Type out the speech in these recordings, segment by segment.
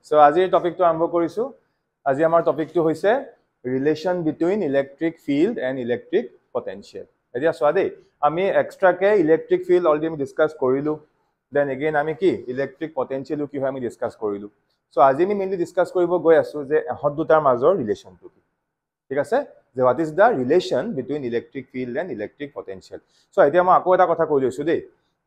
So আজিৰ টপিকটো আৰম্ভ কৰিছো আজি আমাৰ টপিকটো হৈছে relation between electric field and electric potential এতিয়া চোৱা দেই আমি এক্সট্ৰাকে ইলেক্ট্ৰিক ফিল্ড অলৰেডি আমি ডিসকাস কৰিলো দেন এগেইন আমি কি ইলেক্ট্ৰিক পটেনশিয়েল কি হয় আমি ডিসকাস কৰিলো সো আজি আমি মেইনলি ডিসকাস কৰিব গৈ আছো যে এহত দুটাৰ মাজৰ ৰিলেশনটো কি ঠিক আছে যে what is the relation between electric field and electric potential so এতিয়া মই আকৌ এটা কথা কৈ লৈছো দেই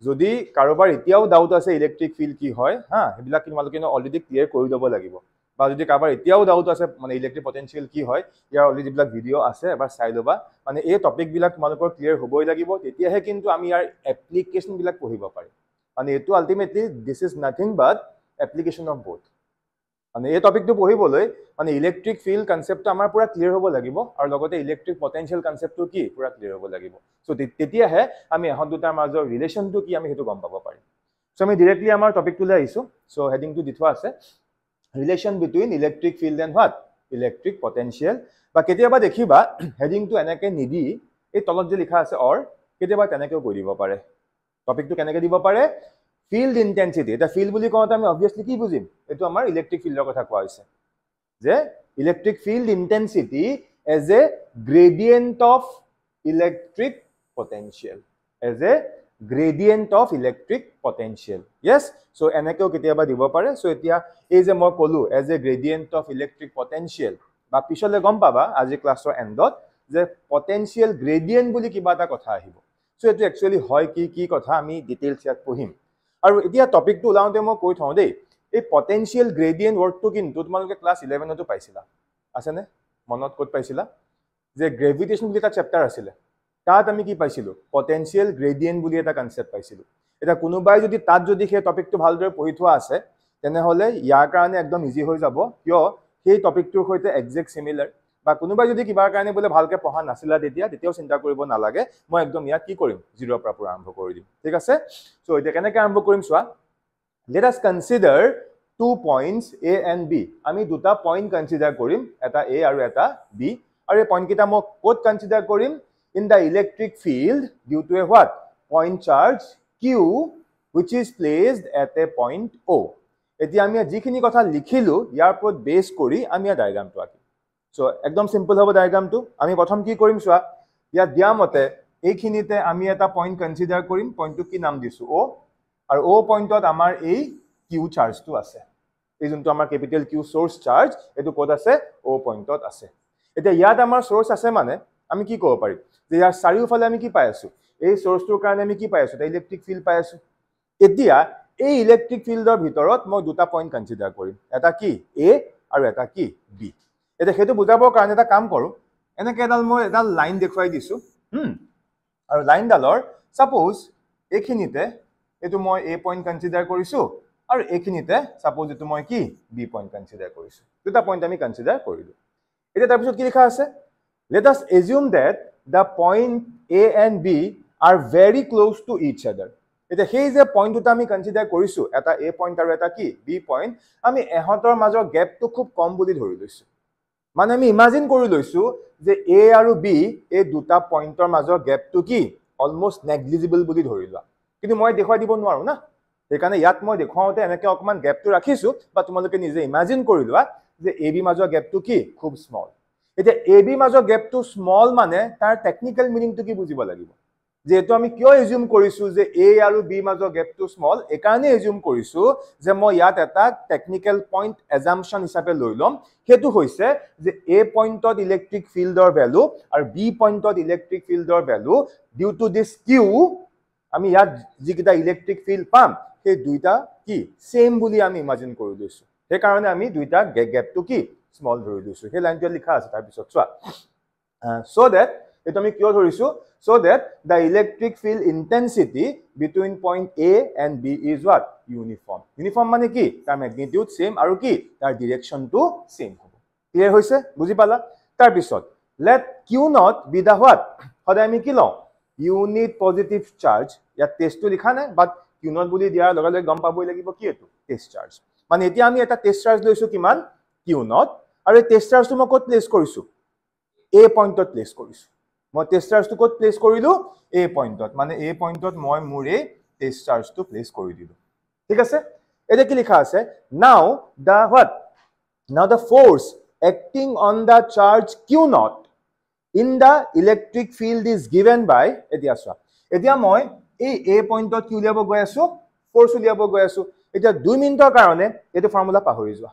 যদি কাৰোবাৰ এতিয়াও ডাউট আছে ইলেক্ট্ৰিক ফিল্ড কি হয় হা হেবিলাক কি তোমালোকে অলৰেডি ক্লিয়াৰ কৰি ল'ব লাগিব বা যদি কাৰোবাৰ এতিয়াও ডাউট আছে মানে ইলেক্ট্ৰিক পটেনশিয়েল কি হয় ইয়াৰ অলৰেডি বিলাক ভিডিও আছে এবাৰ চাই ল'বা মানে এই টপিক বিলাক তোমালোকৰ ক্লিয়াৰ হ'বই লাগিব তেতিয়াহে কিন্তু আমি ইয়াৰ এপ্লিকেশন বিলাক পঢ়িব পাৰিম মানে এটো ultimately this is nothing but application of both মানে এই টপিকটো পঢ়িবলৈ মানে ইলেক্ট্ৰিক ফিল্ড কনসেপ্টটো আমাৰ পুৰা ক্লিয়াৰ হ'ব লাগিব আৰু লগতে ইলেক্ট্ৰিক পটেনশিয়েল কনসেপ্টটো কি পুৰা ক্লিয়াৰ হ'ব লাগিব সো তেতিয়াহে আমি এহত দুটাৰ মাজৰ ৰিলেশনটো কি আমি হেতু গম পাব পাৰিম সো আমি ডাইৰেক্টলি আমাৰ টপিকটোলৈ আহিছো সো হেডিংটো দি থোৱা আছে relation between electric field and what electric potential বা কেতিয়াবা দেখিবা হেডিংটো এনেকৈ নিদি এই তলত যে লিখা আছে অৰ কেতিয়াবা তেনেকেও কৈ দিব পাৰে টপিকটো কেনেকৈ দিব পাৰে ফিল্ড ইন্টেন্সিটি এটা ফিল্ড বুলি কওঁতে আমি অবভিয়াসলি কি বুজিম এটো আমাৰ ইলেক্ট্ৰিক ফিল্ডৰ কথা কোৱা হৈছে যে electric field intensity as a gradient of electric potential as a gradient of electric potential yes so এনেকেও কেতিয়াবা দিব পাৰে so এতিয়া এই যে মই কলো as a gradient of electric potential বা পিছলে গম পাবা আজি ক্লাছৰ এন্ডত যে potential gradient বুলি কিবা এটা কথা আহিব so এটো একচুয়ালি হয় কি কথা আমি ডিটেইলছ ইয়াত পঢ়িম আৰু এতিয়া টপিকটো উলাওতে মই কৈ থওঁ দেই এই potential gradient ওয়াৰ্ডটো কিন্তু তোমালোকে ক্লাছ 11 তো পাইছিলা আছে নে মনত ক'ত পাইছিলা যে গ্ৰেভিটেশন বুলি এটা চেপ্টাৰ আছিল তাত আমি কি পাইছিলো পটেনশিয়েল গ্ৰেডিয়েন্ট বুলি এটা কনসেপ্ট পাইছিলো এটা কোনোবাই যদি তাত যদি সেই টপিকটো ভালদৰে পঢ়ি থোৱা আছে তেনেহলে ইয়াৰ কাৰণে একদম ইজি হৈ যাব কিয় সেই টপিকটোৰ সৈতে এক্সাক্ট সিমিলাৰ বা কোনোবাই যদি কিবাৰ কাৰণে বলে ভালকে পঢ়া নাছিলা তেতিয়াও চিন্তা কৰিব নালাগে মই একদম ইয়াত কি কৰিম জিৰৰ পৰা পুৰা আৰম্ভ কৰি দিম ঠিক আছে সো এতিয়া কেনেকৈ আৰম্ভ কৰিম চোৱা let us consider 2 points a and b আমি দুটা পইণ্ট কনসিডাৰ কৰিম এটা a আৰু এটা b আৰু এই পইণ্ট কিটা মই ক'ত কনসিডাৰ কৰিম in the electric field due to a what point charge q which is placed at a point o এতিয়া আমি যিখিনি কথা লিখিলো ইয়াৰ ওপৰত বেস কৰি আমি ডায়াগ্ৰামটো আঁকিম সো একদম সিম্পল হ'ব ডায়াগ্ৰামটো আমি প্ৰথম কি কৰিম চোৱা ইয়াত দিয়া মতে এইখিনিতে আমি এটা পইণ্ট কনসিডাৰ কৰিম পইণ্টটো কি নাম দিছো o আৰু o পইণ্টত আমাৰ এই q চাৰ্জটো আছে এই যোনটো আমাৰ ক্যাপিটেল q সোৰ্স চাৰ্জ এটো ক'ত আছে o পইণ্টত আছে এতিয়া ইয়াত আমাৰ সোৰ্স আছে মানে আমি কি ক'ব পাৰিম যে ইয়াৰ চাৰিওফালে আমি কি পাই আছো এই সোৰ্সটোৰ কাৰণে আমি কি পাই আছো এটা ইলেক্ট্ৰিক ফিল্ড পাই আছো এতিয়া এই ইলেক্ট্ৰিক ফিল্ডৰ ভিতৰত মই দুটা পইণ্ট কনসিডাৰ কৰিম এটা কি a আৰু এটা কি b এটা হেতু বুজাবৰ কাৰণে এটা কাম কৰো এনেকৈ মই এটা লাইন দেখুৱাই দিছো আৰু লাইনডালৰ সাপোজ এইখিনিতে এটো মই a পইণ্ট কনসিডাৰ কৰিছো আৰু এইখিনিতে সাপোজ এটো মই কি b পইণ্ট কনসিডাৰ কৰিছো দুটা পইণ্ট আমি কনসিডাৰ কৰিলো এতিয়া তাৰ পিছত কি লিখা আছে let us assume that the point a and b are very close to each other এটা সেই যে পইণ্ট দুটা আমি কনসিডাৰ কৰিছো এটা a পইণ্ট আৰু এটা কি b পইণ্ট আমি এহতৰ মাজৰ গ্যাপটো খুব কম বুলি ধৰি লৈছো মানে আমি ইমাজিন কৰি লৈছো যে a আৰু b এই দুটা পইণ্টৰ মাজৰ গ্যাপটো কি অলমোস্ট নেগলিজিবল বুলি ধৰি লোৱা কিন্তু মই দেখুৱাই দিব নোৱাৰো না সেইকাৰণে ইয়াত মই দেখুৱাওতে এনেকৈ অকমান গ্যাপটো ৰাখিছো বা তোমালোকে নিজে ইমাজিন কৰি লোৱা যে a b মাজৰ গ্যাপটো কি খুব স্মল এটা ab মাজৰ গ্যাপটো স্মল মানে তাৰ টেকনিক্যাল মিনিংটো কি বুজিব লাগিব যে এটো আমি কিয় এজিউম কৰিছো যে a আৰু b মাজৰ গ্যাপটো স্মল একাৰণে এজিউম কৰিছো যে মই ইয়াত এটা টেকনিক্যাল পইণ্ট এজাম্পশন হিচাপে লৈ লম হেতু হৈছে যে a পইণ্টত ইলেক্ট্ৰিক ফিল্ডৰ ভ্যালু আৰু b পইণ্টত ইলেক্ট্ৰিক ফিল্ডৰ value due to this q আমি ইয়াত যিকিটা ইলেক্ট্ৰিক ফিল্ড পাম সেই দুইটা কি সেম বুলি আমি ইমাজিন কৰি লৈছো সেই কাৰণে আমি দুইটা গ্যাপটো কি স্মল ধৰি লৈছো সেই লাইনটো লিখা আছে তাৰ পিছত চোৱা so that এটো আমি কিয় ধৰিছো so that the electric field intensity between point a and b is what uniform মানে কি তাৰ ম্যাগনিটিউড সেম আৰু কি তাৰ ডাইৰেকশনটো সেম হ'ব ক্লিয়াৰ হৈছে বুজি পালা তাৰ পিছত let q not be the what সদায় আমি কি লওঁ ইউনিট পজিটিভ চাৰ্জ ইয়াত টেষ্টটো লিখা নাই বাট q not বুলি দিয়াৰ লগে লগে গম পাবই লাগিব কি এটো টেষ্ট চাৰ্জ মানে এতিয়া আমি এটা টেষ্ট চাৰ্জ লৈছো কিমান q not আৰু এই টেষ্ট চাৰ্জটো মই ক'ত প্লেস কৰিছো a পইণ্টত প্লেস কৰিছো মই টেষ্ট চাৰ্জটো ক'ত প্লেস কৰিলো a পইণ্টত মানে a পইণ্টত মই মোৰ এই টেষ্ট চাৰ্জটো প্লেস কৰি দিলো ঠিক আছে এটা কি লিখা আছে now the what now the force acting on the charge q naught in the electric field is given by এতিয়া চোৱা এতিয়া মই এই a পইণ্টত কি উলিয়াব গৈ আছো ফোৰ্স উলিয়াব গৈ আছো এতিয়া 2 মিনিটৰ কাৰণে এটো ফৰ্মুলা পাহৰি যোৱা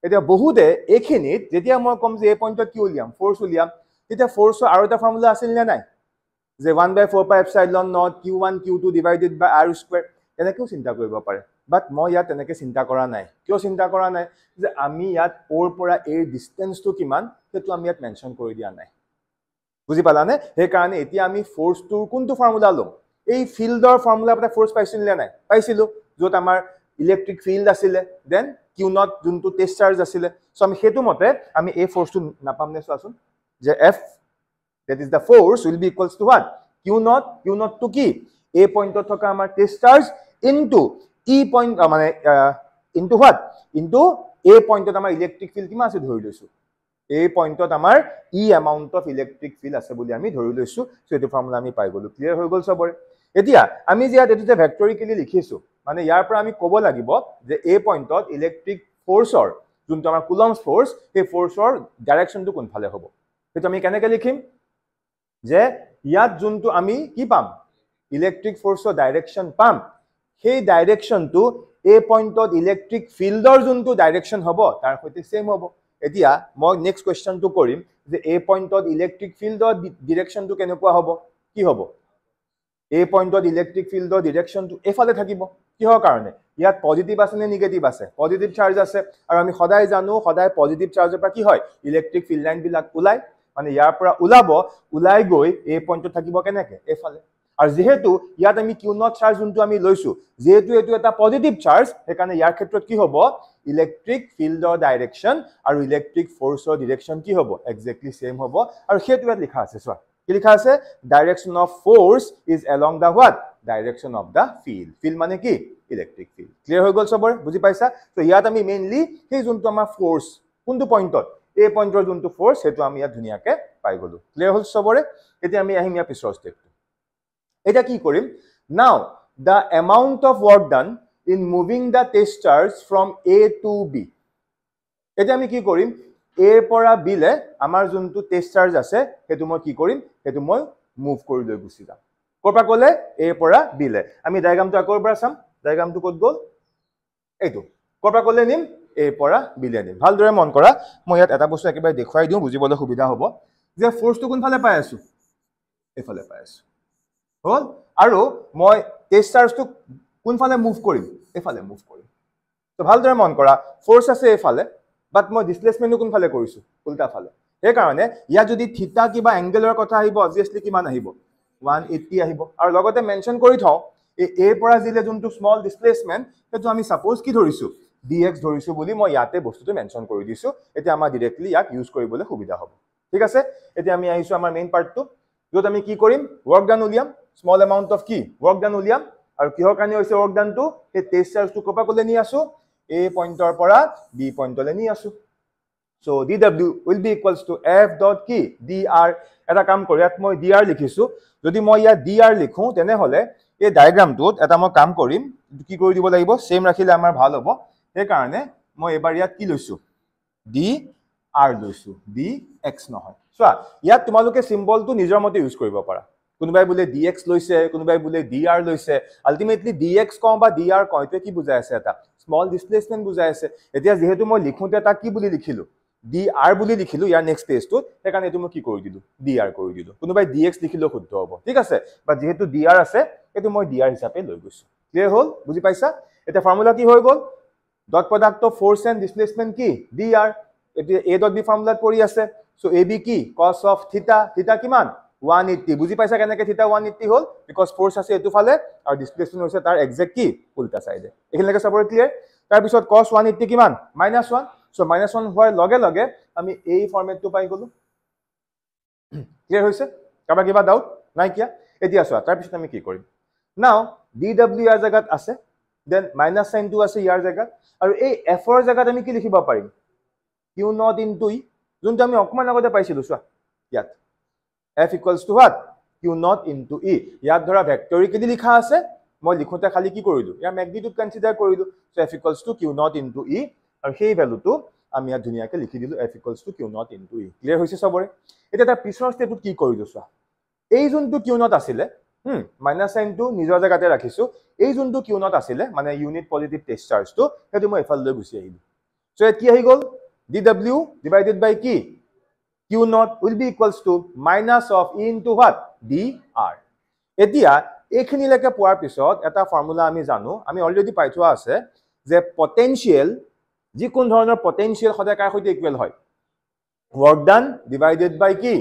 এতিয়া বহুতে এখিনিত যেতিয়া মই কম যে a পইণ্টত কি উলিয়াম ফোর্স উলিয়াম তেতিয়া ফোৰ্সৰ আৰু এটা ফৰ্মুলা আছিল নে নাই যে 1/4 pi epsilon naught q1 q2 divided by r square এনেকেও চিন্তা কৰিব পাৰে বাট মই ইয়াত এনেকে চিন্তা কৰা নাই কিয় চিন্তা কৰা নাই যে আমি ইয়াত ওৰ পৰা এৰ ডিসটেন্সটো কিমান সেইটো আমি ইয়াত মেনশন কৰি দিয়া নাই বুজি পালানে হে কাৰণে এতিয়া আমি ফোৰ্সটোৰ কোনটো ফৰ্মুলা লম এই ফিল্ডৰ ফৰ্মুলা পৰা ফোৰ্স পাইছিল নে নাই পাইছিলো যত আমাৰ ইলেক্ট্ৰিক ফিল্ড আছিল দেন q naught যোনটো টেষ্ট চাৰ্জ আছিল সো আমি হেতু মতে আমি এই ফোৰ্সটো নাপাম নে চোৱাচোন যে f that is the force will be equals to what q naught to কি a point থকা আমাৰ test charge into e point মানে into what into a point আমাৰ ইলেক্ট্ৰিক ফিল্ড কিমান আছে ধৰি লৈছো a পইণ্টত আমাৰ e amount of electric field আছে বুলি আমি ধৰি লৈছো সো এটো ফৰ্মুলা আমি পাই গলো ক্লিয়াৰ হৈ গল সবৰে এতিয়া আমি যে এটো যে ভেক্টৰিকেলি লিখিছো মানে ইয়াৰ পৰা আমি ক'ব লাগিব যে a পইণ্টত ইলেক্ট্ৰিক ফোৰ্সৰ যোনটো আমাৰ কুলম্বস ফোৰ্স এই ফোৰ্সৰ ডাইৰেকশনটো কোনফালে হ'ব সেইটো আমি কেনেকৈ লিখিম যে ইয়াত যোনটো আমি কি পাম ইলেক্ট্ৰিক ফোৰ্সৰ ডাইৰেকশন পাম সেই ডাইৰেকশনটো a পইণ্টত ইলেক্ট্ৰিক ফিল্ডৰ যোনটো ডাইৰেকশন হ'ব তাৰ সৈতে সেম হ'ব এতিয়া মই নেক্সট কোৱেশ্চনটো কৰিম যে a পইণ্টত ইলেক্ট্ৰিক ফিল্ডৰ ডাইৰেকশনটো কেনেকুৱা হ'ব কি হ'ব a পইণ্টত ইলেক্ট্ৰিক ফিল্ডৰ ডাইৰেকশনটো এফালে থাকিব কিহৰ কাৰণে ইয়াত পজিটিভ আছে নে নেগেটিভ আছে পজিটিভ চাৰ্জ আছে আৰু আমি সদায় জানো সদায় পজিটিভ চাৰ্জৰ পৰা কি হয় ইলেক্ট্ৰিক ফিল্ড লাইন বিলাক ওলাই মানে ইয়াৰ পৰা ওলাই গৈ a পইণ্টত থাকিব কেনেকে এফালে আৰু যেহেতু ইয়াত আমি q naught চাৰ্জ যোনটো আমি লৈছো যেহেতু এটো এটা পজিটিভ চাৰ্জ হেকাৰণে ইয়াৰ ক্ষেত্ৰত কি হ'ব ইলেক্ট্ৰিক ফিল্ডৰ ডাইৰেকশন আৰু ইলেক্ট্ৰিক ফোৰ্সৰ ডাইৰেকশন কি হ'ব এক্স্যাক্টলি সেম হ'ব আৰু হেতু ইয়াত লিখা আছে চোৱা কি লিখা আছে direction of force is along the what direction of the field মানে কি ইলেক্ট্ৰিক ফিল্ড ক্লিয়াৰ হৈ গল সবৰে বুজি পাইছা তো ইয়াত আমি মেইনলি সেই যোনটো আমাৰ ফোৰ্স কোনটো পইণ্টত a পইণ্টৰ যোনটো ফোৰ্স হেতু আমি ইয়াত ধুনিয়াকে পাই গলো ক্লিয়াৰ হল সবৰে এতিয়া আমি আহিম ইয়াৰ পিছৰ ষ্টেপটো এটা কি কৰিম now the amount of work done in moving the test charge from a to b এটা আমি কি কৰিম a পৰা b লে আমাৰ যোনটো টেষ্ট চাৰ্জ আছে হেতু মই কি কৰিম হেতু মই মুভ কৰি লৈ গুছি যাম কৰপা কলে a পৰা b লে আমি ডায়াগ্ৰামটো আকৌ এবাৰ চাম ডায়াগ্ৰামটো ক'ত গল এইটো কৰপা কলে নিম a পৰা b লে নিম ভালদৰে মন কৰা মই ইয়াত এটা বস্তু একেবাৰে দেখুৱাই দিও বুজিবলৈ সুবিধা হ'ব যে ফোৰ্সটো কোনফালে পাই আছো এফালে পাই আছো হল আৰু মই টেষ্ট চাৰ্জটো কোনফালে মুভ কৰিম এফালে মুভ কৰিম তো ভালদৰে মন কৰা ফোৰ্স আছে এফালে বাট মই ডিসপ্লেসমেন্ট কোনফালে কৰিছো উল্টা ফালে এই কাৰণে ইয়া যদি থিটা কিবা এংগেলৰ কথা আহিব অবভিয়াসলি কিমান আহিব 180 আহিব আৰু লগতে মেনশন কৰি থওঁ এই a পৰা জিলে যোনটো স্মল ডিসপ্লেসমেন্ট হেতু আমি সাপোজ কি ধৰিছো dx ধৰিছো বুলি মই ইয়াতে বস্তুটো মেনশন কৰি দিছো এতিয়া আমাৰ ডাইৰেক্টলি ইয়াক ইউজ কৰিবলৈ সুবিধা হ'ব ঠিক আছে এতিয়া আমি আহিছো আমাৰ মেইন পাৰ্টটো যত আমি কি কৰিম ওয়াৰ্ক ডান উলিয়াম স্মল এমাউন্ট অফ কি ওয়াৰ্ক ডান উলিয়াম আৰু কিহৰ কাৰণে হৈছে ওয়াৰ্ক ডানটো এই টেষ্ট চাৰ্জটো কপা কলে নি আসো a পইণ্টৰ পৰা b পইণ্টলৈ নি আসো so dw will be equals to f dot কি dr এটা কাম কৰি ইয়াত মই dr লিখিছো যদি মই ইয়াত dr লিখো তেনে হলে এই ডায়াগ্ৰামটোত এটা মই কাম কৰিম কি কৰি দিব লাগিব সেম ৰাখিলে আমাৰ ভাল হ'ব সেই কাৰণে মই এবাৰ ইয়াত কি লৈছো dr লৈছো dx নহয় চোৱা ইয়াত তোমালোকে সিম্বলটো নিজৰ মতে ইউজ কৰিব পাৰা কোনবাই বলে dx লৈছে কোনবাই বলে dr লৈছে আলটিমেটলি dx কম বা dr কয় তে কি বুজাই আছে এটা স্মল ডিসপ্লেসমেন্ট বুজাই আছে এতিয়া যেহেতু মই লিখোতে তা কি বুলি লিখিলো dr বুলি লিখিলো ইয়াৰ নেক্সট পেজটো সেইকাৰণে এটো মই কি কৰি দিলো dr কৰি দিলো কোনবাই dx লিখিলো শুদ্ধ হ'ব ঠিক আছে বা যেহেতু dr আছে এটো মই dr হিচাপে লৈ গৈছো ক্লিয়াৰ হল বুজি পাইছা এটা ফৰ্মুলা কি হৈ গল dot product of force and displacement কি dr এটো a ডট b ফৰ্মুলাত পৰি আছে সো ab কি cos of theta কিমান 180 বুজি পাইছা কেনেকৈ থিটা 180 হল বিকজ ফোর্স আছে এটো ফালে আৰু ডিসপ্লেসমেন্ট হৈছে তাৰ এক্সাক্ট কি উল্টা সাইডে এখিনলৈকে সবৰে ক্লিয়াৰ তাৰ পিছত cos 180 কিমান -1 সো -1 হোৱাৰ লগে লগে আমি এই ফৰমেটটো পাই গলো ক্লিয়াৰ হৈছে কাবা কিবা ডাউট নাই কিয়া এতিয়া চোৱা তাৰ পিছত আমি কি কৰিম নাও dw ইয়াৰ জায়গাত আছে দেন মাইনাস সাইনটো আছে ইয়াৰ জায়গাত আৰু এই f ৰ জায়গাত আমি কি লিখিব পাৰিম q naught into e যোনটো আমি অকমান আগতে পাইছিলো চোৱা ইয়াত f equals to what q naught into e ইয়াত ধৰা ভেক্টৰিকেলি লিখা আছে মই লিখোতে খালি কি কৰিলো ইয়াৰ ম্যাগনিটিউড কনসিডাৰ কৰিলো সো f = q0 * e আৰু সেই ভ্যালুটো আমি ইয়াত ধুনিয়াকে লিখি দিলো f = q0 * e ক্লিয়াৰ হৈছে সবৰে এটা তাৰ পিছৰ ষ্টেপত কি কৰিলো চোৱা এই যোনটো q0 আছিল মাইনাস সাইনটো নিজৰ জায়গাতে ৰাখিছো এই যোনটো q0 আছিল মানে ইউনিট পজিটিভ টেষ্ট চাৰ্জটো হেতু মই এফাল লৈ গুছি আহিলো সো কি আহি গল dw divided by কি q0 will be equals to minus of e into what dr এতিয়া এইখিনিলৈকে পোৱাৰ পিছত এটা ফৰ্মুলা আমি জানো আমি অলৰেডি পাই থোৱা আছে যে পটেনশিয়াল যি কোন ধৰণৰ পটেনশিয়াল সদায় কাৰ সৈতে ইকুৱেল হয় work done divided by কি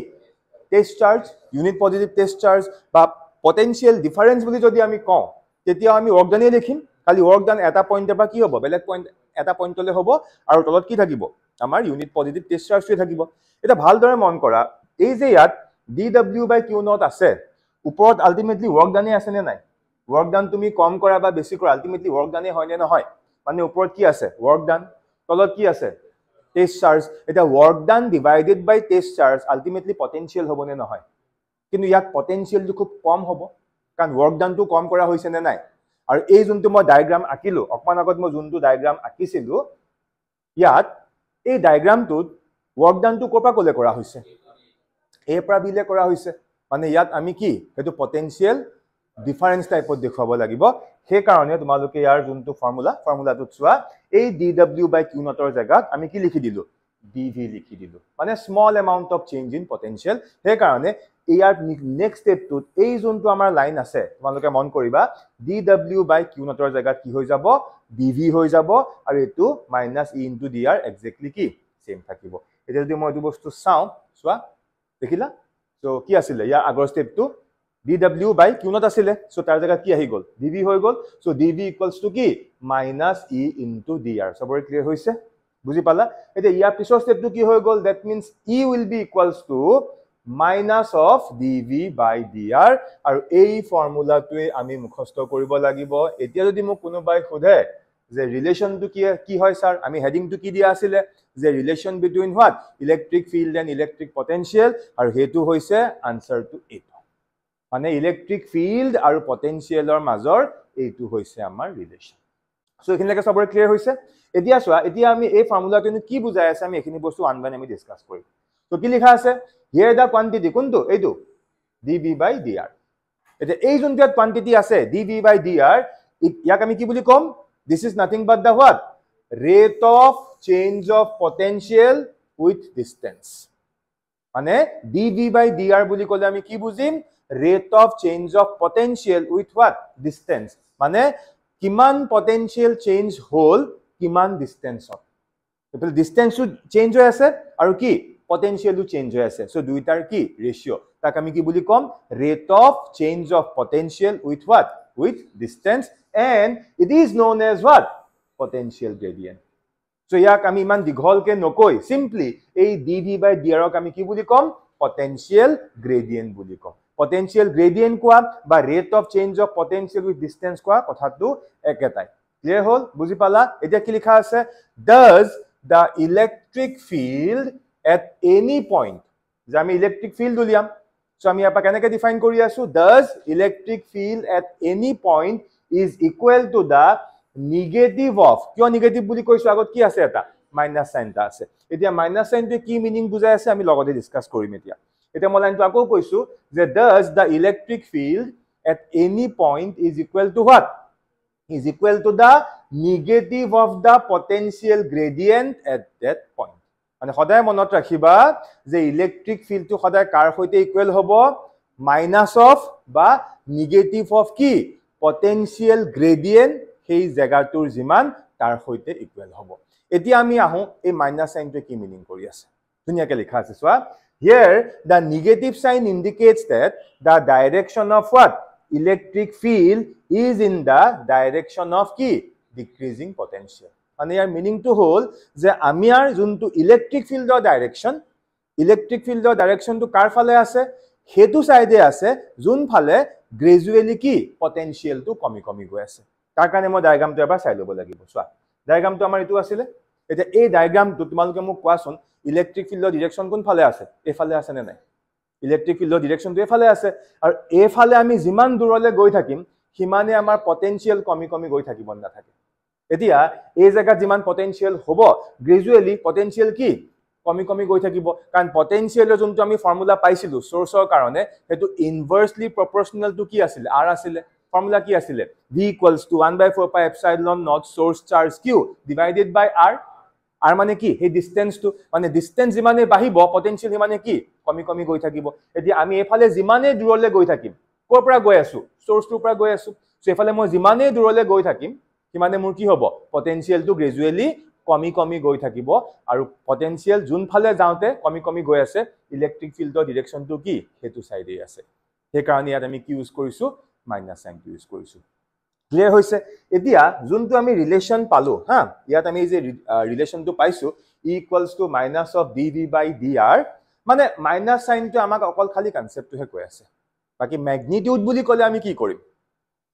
test charge unit positive test charge বা পটেনশিয়াল ডিফাৰেন্স বুলি যদি আমি কওঁ তেতিয়া আমি work done লিখিম খালি work done এটা পইণ্টৰ পৰা কি হ'ব বেলেগ পইণ্ট এটা পইণ্টলৈ হ'ব আৰু তলত কি থাকিব আমাৰ ইউনিট পজিটিভ টেষ্ট চাৰ্জটো থাকিব এটা ভালদৰে মন কৰা এই যে ইয়াত dw/q0 আছে উপৰত আলটিমেটলি work done আছে নে নাই work done তুমি কম কৰা বা বেছি কৰা আলটিমেটলি work done হয় নে নহয় মানে উপৰত কি আছে work done তলত কি আছে টেষ্ট চাৰ্জ এটা work done divided by test charge ultimately potential হ'ব নে নহয় কিন্তু ইয়াত পটেনশিয়ালটো খুব কম হ'ব কাৰণ work done টো কম কৰা হৈছে নে নাই আৰু এই যোনটো মই ডায়াগ্ৰাম আঁকিলো অকমান আগত মই যোনটো ডায়াগ্ৰাম আঁকিছিলো ইয়াত এই ডায়াগ্ৰামটোত work done টো ক'ৰ পৰা ক'লে কৰা হৈছে a পৰা b লে কৰা হৈছে মানে ইয়াত আমি কি হেতু পটেনশিয়াল ডিফাৰেন্স টাইপত দেখুৱাব লাগিব সেই কাৰণে তোমালোকে ইয়াৰ যোনটো ফৰ্মুলাটো চোৱা এই dw/q0 ৰ জায়গাত আমি কি লিখি দিলো dv লিখি দিলো মানে small amount of change in potential সেই কাৰণে ইয়াৰ নেক্সট ষ্টেপটোত এই যোনটো আমাৰ লাইন আছে তোমালোকে মন কৰিবা dw/q0 ৰ জায়গাত কি হৈ যাব dv হৈ যাব আৰু এটো -e * dr এক্স্যাক্টলি কি সেম থাকিব এতিয়া যদি মই এটো বস্তু চাও চোৱা দেখিলা সো কি আছিল ইয়াৰ আগৰ ষ্টেপটো dw/q0 আছিল সো তাৰ জায়গাত কি আহি গল dv হৈ গল সো dv = কি -e * dr সবৰে ক্লিয়াৰ হৈছে বুজি পালা এতিয়া ইয়াৰ পিছৰ ষ্টেপটো কি হৈ গল that means e will be equals to minus of dv/dr আৰু এই ফৰ্মুলাটোৱে আমি মুখস্থ কৰিব লাগিব এতিয়া যদি মোক কোনোবাই সোধে যে ৰিলেশনটো কি হয় স্যাৰ আমি হেডিংটো কি দিয়া আছিল যে relation between what electric field and electric potential আৰু হেতু হৈছে আনসাৰটো এইটো মানে ইলেক্ট্ৰিক ফিল্ড আৰু পটেনশিয়ালৰ মাজৰ এইটো হৈছে আমাৰ ৰিলেশন সো এখিনিলৈকে সবৰে ক্লিয়াৰ হৈছে এতিয়া চোৱা এতিয়া আমি এই ফৰ্মুলাটো কি বুজাই আছে আমি এখিনি বস্তু আনবান আমি ডিসকাস কৰিম তো কি লিখা আছে here the quantity কোনটো এইটো dv/dr এটা এই যোনটো কোয়ান্টিটি আছে dv/dr ইয়াক আমি কি বুলি কম this is nothing but the what rate of change of potential with distance মানে dv/dr বুলি কলে আমি কি বুজিম rate of change of potential with what distance মানে কিমান potential change হল কিমান distance ত এফালে distance ও চেঞ্জ হৈ আছে আৰু কি potential ও চেঞ্জ হৈ আছে সো দুইটাৰ কি ৰেশিও তাক আমি কি বুলি কম rate of change of potential with what with distance and it is known as what potential gradient so ইয়াক আমি ইমান দীঘলকে নকৈ simply এই dv/dr ক আমি কি বুলি কম potential gradient বুলি কম potential gradient কোৱা বা rate of change of potential with distance কোৱা কথাটো একেটাই ক্লিয়াৰ হল বুজি পালা এতিয়া কি লিখা আছে does the electric field at any point যে আমি ইলেক্ট্ৰিক ফিল্ড উলিয়াম সো আমি আপা কেনেকৈ ডিফাইন কৰি আছো does electric field at any point is equal to the negative of কিয় নেগেটিভ বুলি কৈছো আগত কি আছে এটা মাইনাস সাইনটা আছে এতিয়া মাইনাস সাইনটো কি মিনিং বুজাই আছে আমি লগতে ডিসকাস কৰিম এতিয়া মই লাইনটো আকৌ কৈছো যে does the electric field at any point is equal to what is equal to the negative of the potential gradient at that point মানে সদায় মনত ৰাখিবা যে ইলেক্ট্ৰিক ফিল্ডটো সদায় কাৰ সৈতে ইকুৱেল হ'ব মাইনাস অফ বা নেগেটিভ অফ কি পটেনশিয়াল গ্ৰেডিয়েন্ট সেই জায়গাটোৰ যিমান তাৰ সৈতে ইকুৱেল হ'ব এতিয়া আমি আহো এই মাইনাস সাইনটো কি মিনিং কৰি আছে ধুনিয়াকে লিখা আছে চোৱা here the negative sign indicates that the direction of what electric field is in the direction of কি decreasing potential মানে ইয়াৰ মিনিংটো হল যে আমিয়াৰ যোনটো ইলেক্ট্ৰিক ফিল্ডৰ ডাইৰেকশনটো কাৰ ফালে আছে হেতু সাইডে আছে যোন ফালে গ্ৰেজুৱেলি কি পটেনশিয়ালটো কমি গৈ আছে তাৰ কাৰণে মই ডায়াগ্ৰামটো এবাৰ চাই ল'ব লাগিব চোৱা ডায়াগ্ৰামটো আমাৰ এটো আছিল এটা এই ডায়াগ্ৰামটো তোমালোকে মোক কোৱাচোন ইলেক্ট্ৰিক ফিল্ডৰ ডাইৰেকশন কোন ফালে আছে এফালে আছে নে নাই ইলেক্ট্ৰিক ফিল্ডৰ ডাইৰেকশনটো এফালে আছে আৰু এফালে আমি যিমান দূৰলৈ গৈ থাকিম সিমানে আমাৰ পটেনশিয়াল কমি কমি গৈ থাকিব নাথাকে এতিয়া এই জায়গা যিমান পটেনশিয়াল হ'ব গ্ৰেজুৱেলি পটেনশিয়াল কি কমি কমি গৈ থাকিব কাৰণ পটেনশিয়ালৰ যোনটো আমি ফৰ্মুলা পাইছিলো সোৰ্সৰ কাৰণে হেতু ইনভাৰ্সলি প্ৰপৰ্শনাল টু কি আছিল r আছিল ফৰ্মুলা কি আছিল v = 1/4 pi epsilon naught source charge q divided by r r মানে কি এই ডিসটেন্সটো মানে ডিসটেন্স যিমানে বাঢ়িব পটেনশিয়াল সিমানে কি কমি কমি গৈ থাকিব এতিয়া আমি এফালে যিমানে দূৰলে গৈ থাকিম কৰ পৰা গৈ আছো সোৰ্সটোৰ পৰা গৈ আছো সো এফালে মই যিমানে দূৰলে গৈ থাকিম সিমানে মোৰ কি হ'ব পটেনশিয়ালটো গ্ৰেজুৱেলি কমি কমি গৈ থাকিব আৰু পটেনশিয়াল যোন ফালে যাওতে কমি কমি গৈ আছে ইলেক্ট্ৰিক ফিল্ডৰ ডিৰেকচনটো কি হেতু সাইডে আছে সেই কাৰণে ইয়াত আমি কি ইউজ কৰিছো মাইনাস সাইন ইউজ কৰিছো ক্লিয়াৰ হৈছে এতিয়া যোনটো আমি ৰিলেচন পালো হা ইয়াত আমি যে ৰিলেচনটো পাইছো e - dv/dr মানে মাইনাস সাইনটো আমাক অকল খালি কনসেপ্টটোহে কৈ আছে বাকি ম্যাগনিটিউড বুলি ক'লে আমি কি কৰিম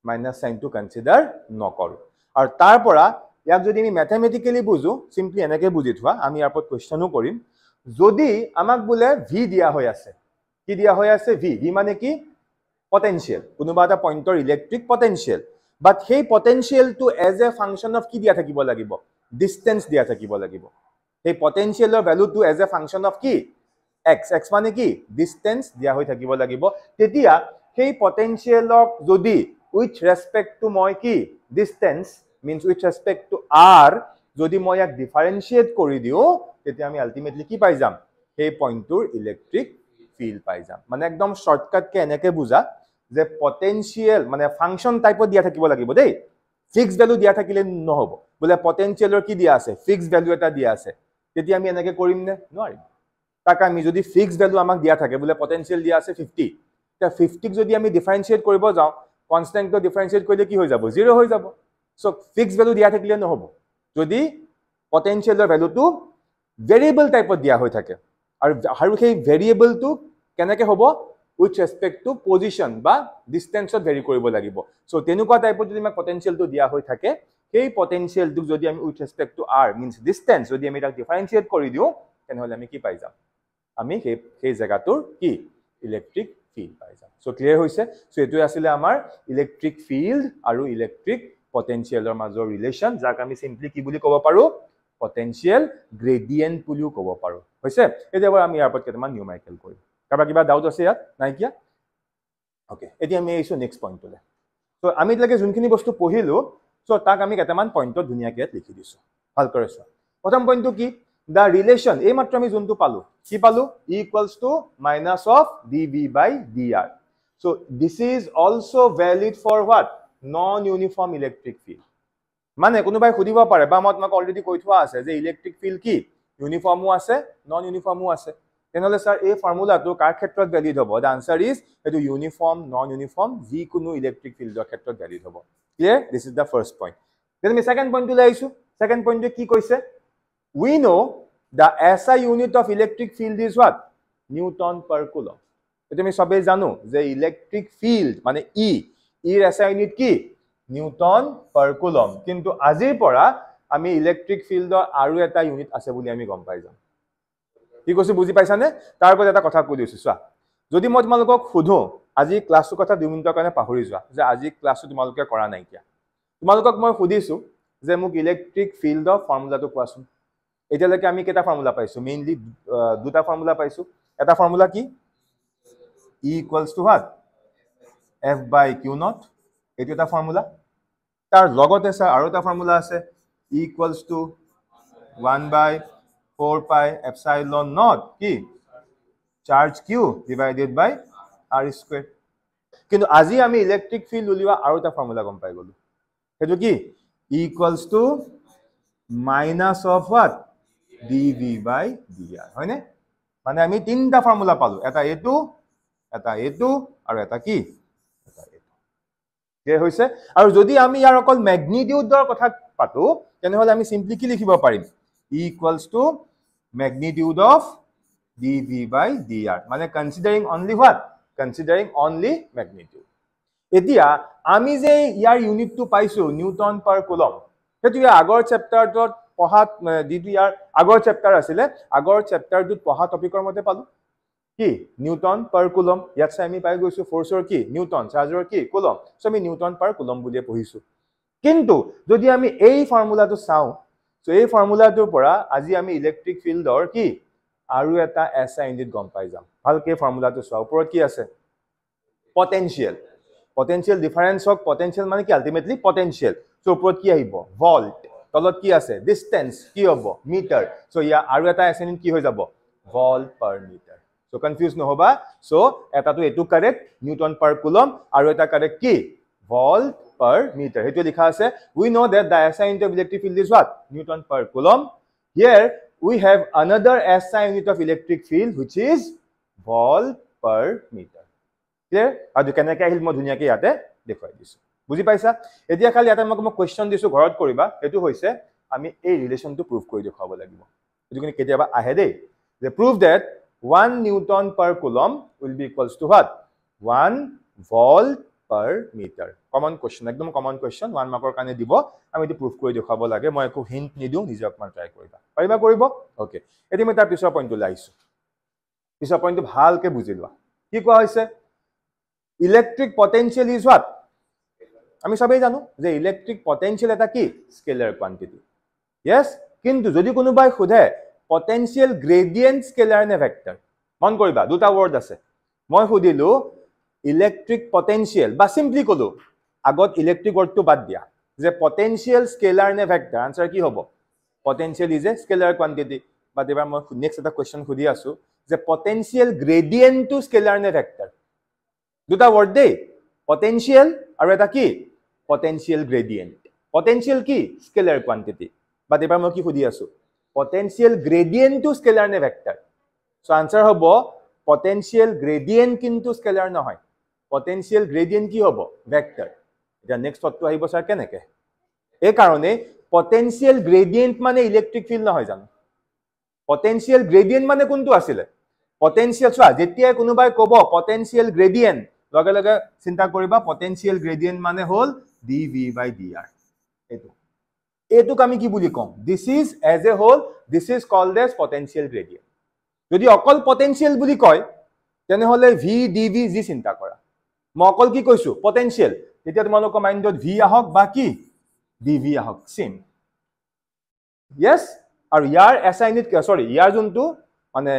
মাইনাস সাইনটো কনসিডাৰ নকৰো আৰু তাৰ পৰা ইয়াক যদি আমি ম্যাথমেটিক্যালি বুজো সিম্পলি এনেকে বুজি থোৱা আমি ইয়াৰ ওপৰত কোৱেশ্চনো কৰিম যদি আমাক বোলে v দিয়া হৈ আছে কি দিয়া হৈ আছে v মানে কি পটেনশিয়াল কোনোবা এটা পইণ্টৰ ইলেক্ট্ৰিক পটেনশিয়াল বাট সেই পটেনশিয়ালটো এজ এ ফাংশন অফ কি দিয়া থাকিব লাগিব ডিসটেন্স দিয়া থাকিব লাগিব সেই পটেনশিয়ালৰ ভ্যালুটো এজ এ ফাংশন অফ কি x মানে কি ডিসটেন্স দিয়া হৈ থাকিব লাগিব তেতিয়া সেই পটেনশিয়ালক যদি উইথ ৰেসপেক্ট টু মই কি distance means with respect to r যদি মই ইয়াক ডিফাৰেন্সিয়েট কৰি দিও তেতিয়া আমি আলটিমেটলি কি পাই যাম সেই পইণ্টৰ ইলেক্ট্ৰিক ফিল্ড পাই যাম মানে একদম শৰ্টকাট কে এনেকে বুজা যে পটেনশিয়াল মানে ফাংশন টাইপত দিয়া থাকিব লাগিব দেই ফিক্সড ভ্যালু দিয়া থাকিলে নহব বলে পটেনশিয়ালৰ কি দিয়া আছে ফিক্সড ভ্যালু এটা দিয়া আছে তেতিয়া আমি এনেকে কৰিম নে নোৱাৰিম তাক আমি যদি ফিক্সড ভ্যালু আমাক দিয়া থাকে বলে পটেনশিয়াল দিয়া আছে 50 তা 50 ক যদি আমি ডিফাৰেন্সিয়েট কৰিব যাও কনস্ট্যান্টটো ডিফাৰেন্সিয়েট কৰিলে কি হৈ যাব 0 হৈ যাব সো ফিক্সড ভ্যালু দিয়া থাকিলে নহব যদি পটেনশিয়ালৰ ভ্যালুটো ভেৰিয়েবল টাইপত দিয়া হৈ থাকে আৰু সেই ভেৰিয়েবলটো কেনেকে হ'ব উইথ ৰেসপেক্ট টু পজিশন বা ডিসটেন্সত ভেৰি কৰিব লাগিব সো তেনেকুৱা টাইপত যদি আমাক পটেনশিয়ালটো দিয়া হৈ থাকে সেই পটেনশিয়ালটো যদি আমি with respect to r means distance যদি আমি তাক ডিফাৰেন্সিয়েট কৰি দিও তেনেহলে আমি কি পাই যাম আমি সেই জায়গাটোৰ কি ইলেক্ট্ৰিক ফিল্ড পাই যাম সো ক্লিয়াৰ হৈছে সো এটো আছিল আমাৰ ইলেক্ট্ৰিক ফিল্ড আৰু ইলেক্ট্ৰিক পটেনশিয়ালৰ মাজৰ ৰিলেচন যাক আমি সিম্পলি কি বুলি ক'ব পাৰো পটেনশিয়াল গ্ৰেডিয়েন্ট বুলিও ক'ব পাৰো হৈছে এতিয়া আমি ইয়াৰ ওপৰত কেইটামান নিউমেৰিকেল কৰিম কাবা কিবা ডাউট আছে ইয়াত নাই কিয়া ওকে এতিয়া আমি এইছো নেক্সট পইণ্টলে সো আমি লাগে যোনখিনি বস্তু পঢ়িলো সো তাক আমি কেইটামান পইণ্টত ধুনিয়াকে লিখি দিছো ভাল কৰিছো প্ৰথম পইণ্টটো কি the relation এই মাত্ৰ আমি যোনটো পালো কি পালো e - dv/dr so this is also valid for what non uniform electric field মানে কোনোবাই খুদিব পাৰে বা মই তোমাক অলৰেডি কৈ থোৱা আছে যে ইলেক্ট্ৰিক ফিল্ড কি ইউনিফৰ্মও আছে নন ইউনিফৰ্মও আছে তেনেহলে স্যাৰ এই ফৰ্মুলাটো কাৰ ক্ষেত্ৰত ভ্যালিড হ'ব the answer is এটো ইউনিফৰ্ম নন ইউনিফৰ্ম যি কোনো ইলেক্ট্ৰিক ফিল্ডৰ ক্ষেত্ৰত ভ্যালিড হ'ব clear this is the first point then আমি সেকেন্ড পইণ্টটো লাইছো সেকেন্ড পইণ্টটো কি কৈছে we know the SI unit of electric field is what Newton per coulomb এটো আমি সবে জানো যে ইলেক্ট্ৰিক ফিল্ড মানে এৰ SI unit কি নিউটন per coulomb কিন্তু আজিৰ পৰা আমি ইলেক্ট্ৰিক ফিল্ডৰ আৰু এটা ইউনিট আছে বুলি আমি গম পাই যাম কি কৈছো বুজি পাইছানে তাৰ ওপৰত এটা কথা কৈ দিছো চোৱা যদি মই তোমালোকক খুধো আজি ক্লাছৰ কথা 2 মিনিটৰ কাৰণে পাহৰি যোৱা যে আজি ক্লাছটো তোমালোকে কৰা নাই কিয়া তোমালোকক মই খুদিছো যে মোক ইলেক্ট্ৰিক ফিল্ডৰ ফৰ্মুলাটো কোৱাচোন এতিয়ালৈকে আমি কেটা ফৰ্মুলা পাইছো মেইনলি দুটা ফৰ্মুলা পাইছো এটা ফৰ্মুলা কি E = what F/Q naught এটো এটা ফৰ্মুলা তাৰ লগতে স্যাৰ আৰু এটা ফৰ্মুলা আছে E = 1/4 pi epsilon naught কি charge q divided by r²। কিন্তু আজি আমি ইলেক্ট্ৰিক ফিল্ড উলিওৱা আৰু এটা ফৰ্মুলা গম পাই গলো হেতু কি E = of what dv/dr হয়নে মানে আমি তিনটা ফৰ্মুলা পালো এটা এটো আৰু এটা কি এটা এটো ক্লিয়াৰ হৈছে আৰু যদি আমি ইয়াৰ অকল ম্যাগনিটিউডৰ কথা পাতো তেনেহলে আমি সিম্পলি কি লিখিব পাৰিম E = magnitude of dv/dr মানে considering only what considering only magnitude এতিয়া আমি যে ইয়াৰ ইউনিটটো পাইছো নিউটন per coulomb হেতু ইয়াৰ আগৰ চেপ্টাৰটোত পঢ়াত দিটো ইয়াৰ আগৰ চেপ্টাৰ আছিল আগৰ চেপ্টাৰটোত পঢ়া টপিকৰ মতে পালো কি নিউটন পাৰ কুলম ইয়াত চাই আমি পাই গৈছো ফোৰ্সৰ কি নিউটন চাৰ্জৰ কি কুলম সো আমি নিউটন পাৰ কুলম বুলিয়ে পঢ়িছো কিন্তু যদি আমি এই ফৰ্মুলাটো চাও সো এই ফৰ্মুলাটোৰ পৰা আজি আমি ইলেক্ট্ৰিক ফিল্ডৰ কি আৰু এটা এসআই ইউনিট গম পাই যাম ভালকে ফৰ্মুলাটো চাও ওপৰত কি আছে potential potential difference of potential মানে কি ultimately potential so ওপৰত কি আহিব volt তলত কি আছে distance কি হ'ব মিটাৰ so ইয়া আৰু এটা এসআই কি হৈ যাব volt per meter so confuse নহবা so এটাটো এটো কাৰেক্ট নিউটন পাৰ কুলম আৰু এটা কাৰেক্ট কি volt per meter হেতু লিখা আছে we know that the SI unit of electric field is what newton per coulomb here we have another SI unit of electric field which is volt per meter clear আৰু কেনেকৈ আহিল মই ধুনিয়াকৈ ইয়াতে দেখুৱাই দিছো বুজি পাইছা এতিয়া খালি এটা মই কোৱেশ্চন দিছো ঘৰত কৰিবা এটো হৈছে আমি এই ৰিলেশনটো প্ৰুভ কৰি দেখাব লাগিব এটো কিন্তু কেতিয়াবা আহে দেই যে prove that 1 newton per coulomb will be equals to what 1 volt per meter common question একদম কমন কোৱেশ্চন 1 মাৰ্কৰ কাৰণে দিব আমি এটো প্ৰুভ কৰি দেখাব লাগে মই একো হিন্ট নিদিও নিজে অকমান ট্ৰাই কৰিবা পাৰিবা কৰিব ওকে এতিয়া মই তাৰ পিছৰ পইণ্টটো লাইছো পিছৰ পইণ্টটো ভালকে বুজি লোৱা কি কোৱা হৈছে electric potential is what আমি সবাই জানো যে ইলেকট্রিক পটেনশিয়াল এটা কি স্কেলার কোয়ান্টিটি yes কিন্তু যদি কোনোবাই খুদে পটেনশিয়াল গ্রেডিয়েন্ট স্কেলার নে ভেক্টর মন কৰিবা দুটা ওয়ার্ড আছে মই খুদিলো ইলেকট্রিক পটেনশিয়াল বা সিম্পলি কলো আগত ইলেকট্রিক ওয়ার্ডটো বাদ দিয়া যে পটেনশিয়াল স্কেলার নে ভেক্টর আনসার কি হ'ব potential is a scalar quantity বা এবাৰ মই নেক্সট এটা কোৱেশ্চন খুদি আছো যে পটেনশিয়াল গ্ৰেডিয়েন্ট টু স্কেলাৰ নে ভেক্টৰ দুটা ওয়াৰ্ড দে পটেনশিয়াল আৰু এটা কি পটেনশিয়াল গ্ৰেডিয়েন্ট পটেনশিয়াল কি স্কেলাৰ কোয়ান্টিটি বাট এবাৰ মই কি খুদি আছো পটেনশিয়াল গ্রেডিয়েন্ট টু স্কেলার নে ভেক্টর সো আনসার হ'ব পটেনশিয়াল গ্রেডিয়েন্ট কিন্তু স্কেলার নহয় পটেনশিয়াল গ্রেডিয়েন্ট কি হ'ব ভেক্টর এটা নেক্সট থটটো আহিব স্যার কেনেকে এই কাৰণে পটেনশিয়াল গ্ৰেডিয়েন্ট মানে ইলেকট্ৰিক ফিল্ড নহয় জানো পটেনশিয়াল গ্ৰেডিয়েন্ট মানে কোনটো আছিল পটেনশিয়াল চোৱা যেতিয়া কোনোবাই ক'ব পটেনশিয়াল গ্ৰেডিয়েন্ট লগে লগে চিন্তা কৰিবা পটেনশিয়াল গ্রেডিয়েন্ট মানে হল dv/dr এটো এটোক আমি কি বুলি কম this is as a whole this is called as potential gradient যদি অকল পটেনশিয়াল বুলি কয় তেনে হলে v dv জি চিন্তা কৰা মই অকল কি কৈছো পটেনশিয়াল তেতিয়া তোমালোকৰ মাইন্ডত v আহক বা কি dv আহক সেম yes আৰু ইয়াৰ এসআই ইউনিট সৰি ইয়াৰ যোনটো মানে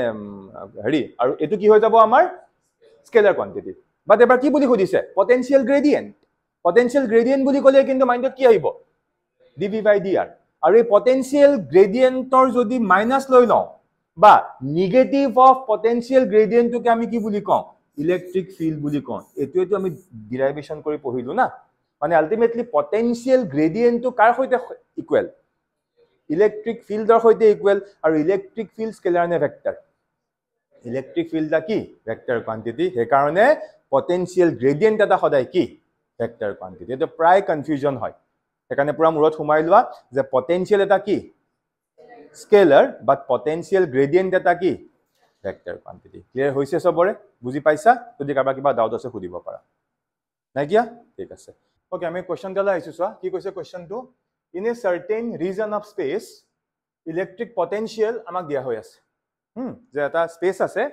হেৰি আৰু এটো কি হৈ যাব আমাৰ স্কেলাৰ কোয়ান্টিটি বাট এবাৰ কি বুলি খুদিছে পটেনশিয়াল গ্ৰেডিয়েন্ট বুলি কলে কিন্তু মাইন্ডত কি আহিব dv/dr আৰু এই পটেনশিয়াল গ্ৰেডিয়েন্টৰ যদি মাইনাস লৈ লও বা নেগেটিভ অফ পটেনশিয়াল গ্ৰেডিয়েন্টটোকে আমি কি বুলি কওঁ ইলেকট্ৰিক ফিল্ড বুলি কওঁ এটো আমি ডিৰাইভেশন কৰি পঢ়িলো না মানে আলটিমেটলি পটেনশিয়াল গ্ৰেডিয়েন্টটো কাৰ সৈতে ইকুৱেল ইলেকট্ৰিক ফিল্ডৰ সৈতে ইকুৱেল আৰু ইলেকট্ৰিক ফিল্ড স্কেলাৰ নে ভেক্টৰ ইলেকট্ৰিক ফিল্ড কি ভেক্টৰ কোয়ান্টিটি হে কাৰণে পটেনশিয়াল গ্ৰেডিয়েন্ট এটা সদায় কি ভেক্টৰ কোয়ান্টিটি এটো প্ৰায় কনফিউজন হয় এখানে পুৰা মূৰত সোমাই লোৱা যে পটেনশিয়াল এটা কি স্কেলাৰ বাট পটেনশিয়াল গ্ৰেডিয়েন্ট এটা কি ভেক্টৰ কোয়ান্টিটি ক্লিয়াৰ হৈছে সবৰে বুজি পাইছা যদি কাবা কিবা ডাউট আছে খুদিব পাৰা নাই কিয়া ঠিক আছে ওকে আমি কোৱেশ্চন ডালা আইছো চোৱা কি কৈছে কোৱেশ্চনটো in a certain region of space electric potential আমাক দিয়া হৈ আছে যে এটা স্পেস আছে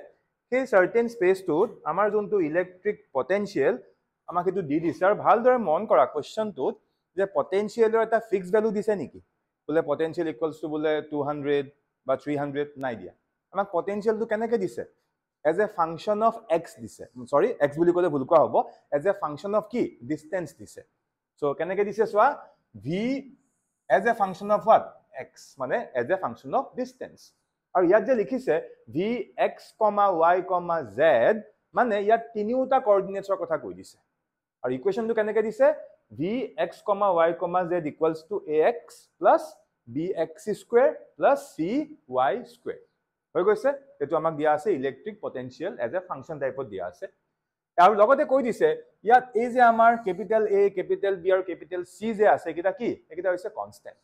সেই সার্টেন স্পেসটোত আমাৰ যোনটো ইলেকট্ৰিক পটেনশিয়াল আমাক এটো দি দিছে আৰু ভালদৰে মন কৰা কোৱেশ্চনটোত যে পটেনশিয়ালৰ এটা ফিক্স ভ্যালু দিছে নেকি বলে পটেনশিয়াল ইকুয়ালস টু বলে 200 বা 300 নাই দিয়া আমাক পটেনশিয়ালটো কেনেকৈ দিছে as a function of x দিছে সৰি x বুলি কলে ভুল কোৱা হ'ব এজ এ ফাংশন অফ কি ডিসটেন্স দিছে সো কেনেকৈ দিছে সোৱা v as a function of what x মানে as a function of distance আৰু ইয়াত যে লিখিছে vx, y, z মানে ইয়াত তিনিটা কোঅৰ্ডিনেটছৰ কথা কৈ দিছে আৰু ইকুৱেশনটো কেনেকৈ দিছে vx, y, z equals to ax plus bx square plus cy square হৈ গৈছে এটো আমাক দিয়া আছে electric potential as a function টাইপত দিয়া আছে আৰু লগতে কৈ দিছে ইয়াত এই যে আমাৰ ক্যাপিটাল A ক্যাপিটাল B আৰু ক্যাপিটাল C যে আছে কিটা কি এটা হৈছে কনস্ট্যান্ট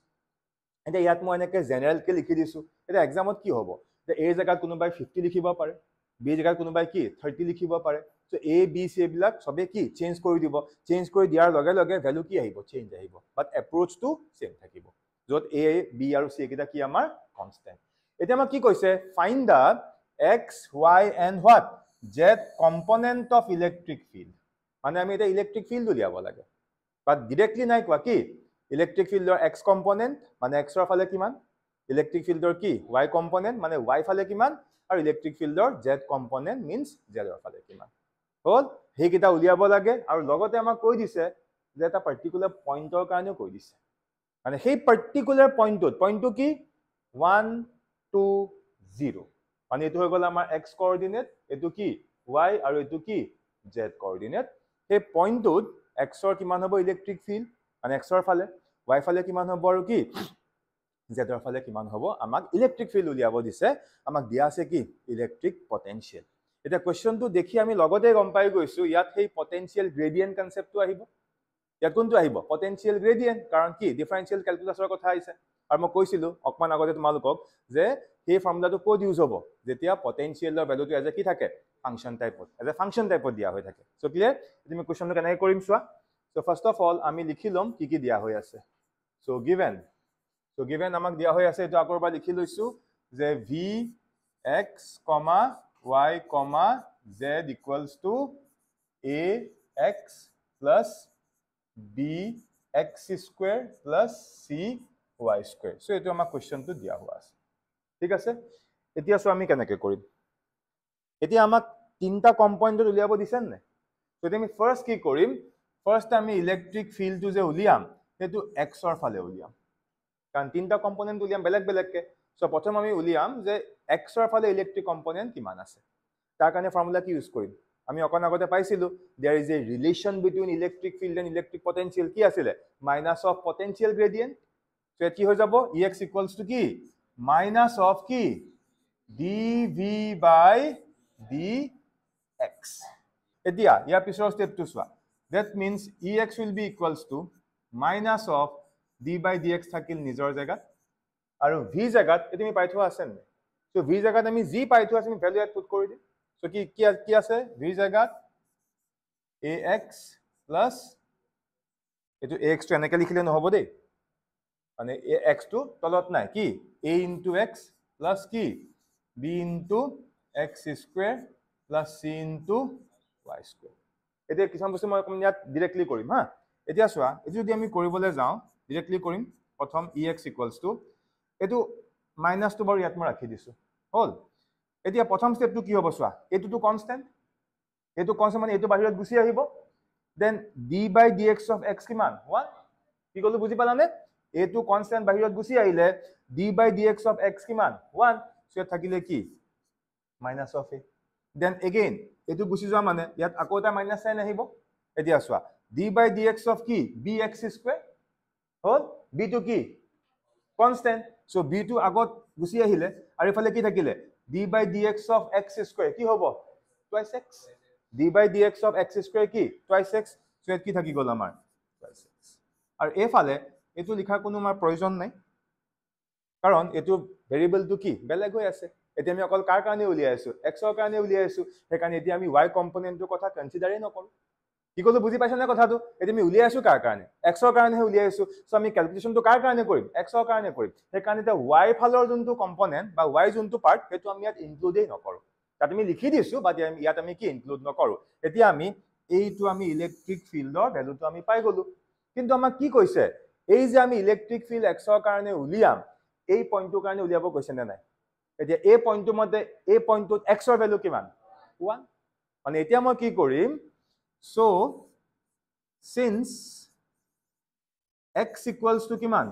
এটা ইয়াত মই এনেকে জেনাৰেল কে লিখি দিছো এটা এক্সামত কি হ'ব যে A জায়গাত কোনোবাই 50 লিখিব পাৰে B জায়গাত কোনোবাই কি 30 লিখিব পাৰে সো A B C বিলাক সবে কি চেঞ্জ কৰি দিব চেঞ্জ কৰি দিয়াৰ লগে লগে ভ্যালু কি আহিব চেঞ্জ আহিব বাট এপ্ৰোচ টু সেম থাকিব যত A B আৰু C কিটা কি আমাৰ কনস্ট্যান্ট এটা আমাক কি কৈছে find da x, y and what? Z component of electric field. মানে আমি এটা ইলেক্ট্রিক ফিল্ড উলিয়াব লাগে। বাট ডিৰেক্টলি নাই কোৱা কি ইলেক্ট্ৰিক ফিল্ডৰ x কম্পোনেন্ট মানে x ৰ ফালে কিমান, ইলেক্ট্ৰিক ফিল্ডৰ কি y কম্পোনেন্ট মানে y ফালে কিমান, আৰু ইলেক্ট্ৰিক ফিল্ডৰ z কম্পোনেন্ট মিন্স z ৰ ফালে কিমান। হল সেইকেইটা উলিয়াব লাগে আৰু লগতে আমাক কৈ দিছে যে এটা পাৰ্টিকুলাৰ পইণ্টৰ কাৰণেও কৈ দিছে। মানে সেই পাৰ্টিকুলাৰ পইণ্টটো কি 1 2 0 মানে এইটো হৈ গ'ল আমাৰ x কোঅৰ্ডিনেট, এইটো কি y আৰু এইটো কি z কোঅৰ্ডিনেট। সেই পইণ্টটোত x ৰ কিমান হ'ব ইলেক্ট্ৰিক ফিল্ড মানে x ৰ ফালে, y ফালে কিমান হ'ব আৰু কি z ৰ ফালে কিমান হ'ব, আমাক ইলেক্ট্ৰিক ফিল্ড উলিয়াব দিছে। আমাক দিয়া আছে কি ইলেক্ট্ৰিক পটেনশিয়েল। এটা কোৱেশ্চনটো দেখি আমি লগতে গম পাই গৈছো ইয়াত সেই পটেনশিয়েল গ্ৰেডিয়েন্ট কনসেপ্টটো আহিব। ইয়াত কোনটো আহিব পটেনশিয়েল গ্ৰেডিয়েন্ট, কাৰণ কি ডিফাৰেনশিয়েল ক্যালকুলাসৰ কথা আহিছে। আৰু মই কৈছিলো অকমান আগতে তোমালোকক যে সেই ফৰ্মুলাটো ক'ত ইউজ হ'ব যেতিয়া পটেনশিয়েলৰ ভ্যালুটো এজ কি থাকে ফাংশন টাইপত, এজ এ ফাংশন টাইপত দিয়া হৈ থাকে। So clear? তুমি কোৱেশ্চনটো কেনেকৈ কৰিম চোৱা। সো ফাৰ্স্ট অফ অল আমি লিখি লম কি দিয়া হৈ আছে। সো গিভেন আমাক দিয়া হৈ আছে, এইটো আকৰবাৰ লিখি লৈছো যে vx, y, z equals to ax plus bx square plus cy square. So এইটো আমাক কোৱেশ্চনটো দিয়া হোৱা আছে। ঠিক আছে, এতিয়া সো আমি কেনেকৈ কৰিম। এতিয়া আমাক তিনটা কম্পোনেন্ট উলিয়াব দিছে নে? তো আমি ফাৰ্স্ট কি কৰিম, ফাৰ্স্ট আমি ইলেক্ট্ৰিক ফিল্ডটো যে উলিয়াম সেইটো x ৰ ফালে উলিয়াম, কাৰণ তিনটা কম্পোনেন্ট উলিয়াম বেলেগ বেলেগকে। সো প্ৰথম আমি উলিয়াম যে x ৰ ফালে ইলেক্ট্ৰিক কম্পোনেন্ট কিমান আছে। তাৰ কাৰণে ফৰ্মুলা কি ইউজ কৰিম, আমি অকন আগতে পাইছিলো there is a relation between electric field and electric potential, কি আছিলে minus of potential gradient. So কি হৈ যাব ex equals to কি মাইনাস অফ কি dv by dx। এতিয়া ইয়াৰ পিছৰ স্টেপটো চোৱা, that means ex will be equals to minus of d by dx থাকিল নিজৰ জায়গাত, আৰু v জায়গাত এটো আমি পাই থোৱা আছে নে। সো v জায়গাত আমি যি পাই থোৱা আছে আমি ভ্যালু ইয়াত পুট কৰি দিম। সো কি আছে v জায়গাত ax plus এটো ax টো এনেকৈ লিখিলে নহব দেই, মানে ax টো তলত নাই, কি a into x plus কি b into x square plus c into y square। এতিয়া কিছুমান বস্তু মই ইয়াত ডাইৰেক্টলি কৰিম হা। এতিয়া চোৱা এটো যদি আমি কৰিবলৈ যাওঁ ডাইৰেক্টলি কৰিম। প্ৰথম ex equals to এটো মাইনাস টো বাৰু ইয়াত মই ৰাখি দিছো হল। এতিয়া প্ৰথম স্টেপটো কি হ'ব চোৱা, এটোটো কনস্ট্যান্ট, এটো কনস্ট্যান্ট মানে এটো বাহিৰত গুছি আহিব, then d by dx of x কিমান 1, কি কলো বুজি পালানে। এটো কনস্ট্যান্ট বাহিৰত গুছি আহিলে d by dx of x কিমান 1, সো থাকিলে কি minus of a। Then again এটো গুছি যোৱা মানে ইয়াত আকৌ এটা মাইনাস সাইন আহিব। এতিয়া চোৱা d by dx of কি bx square হল, b টো কি কনস্ট্যান্ট, সো b টো আগত গুছি আহিলে আৰু ইফালে কি থাকিলে d by dx of x square কি হ'ব twice x, d by dx of x square কি twice x, সো ইয়াত কি থাকি গ'ল আমাৰ twice x। আৰু এফালে এটো লিখাৰ কোনো আমাৰ প্ৰয়োজন নাই, কাৰণ এটো ভেৰিয়েবলটো কি বেলেগ হৈ আছে। এতিয়া আমি অকল কাৰ কাৰণে উলিয়াই আছো x ৰ কাৰণে উলিয়াই আছো, সেইকাৰণে এতিয়া আমি y কম্পোনেন্টৰ কথা কনসিডাৰই নকৰো। কি কলো বুজি পাইছানে কথাটো। এতিয়া আমি উলিয়াই আছো কাৰ কাৰণে x ৰ কাৰণেহে উলিয়াই আছো। সো আমি ক্যালকুলেশনটো কাৰ কাৰণে কৰিম x ৰ কাৰণে কৰিম, সেইকাৰণে এটা y ফালৰ যোনটো কম্পোনেন্ট বা y যোনটো পাৰ্ট সেইটো আমি ইয়াত ইনক্লুডেই নকৰো। তাত আমি লিখি দিছো বাট ইয়াত আমি কি ইনক্লুড নকৰো। এতিয়া আমি এইটো আমি ইলেক্ট্ৰিক ফিল্ডৰ ভ্যালুটো আমি পাই গলো, কিন্তু আমাক কি কৈছে এই যে আমি ইলেক্ট্ৰিক ফিল্ড x ৰ কাৰণে উলিয়াম এই পইণ্টটোৰ কাৰণে উলিয়াব কৈছে নে নাই। এতিয়া এই পইণ্টটোৰ মতে এই পইণ্টটোত x ৰ ভ্যালু কিমান 1, মানে এতিয়া মই কি কৰিম, so since x equals to কিমান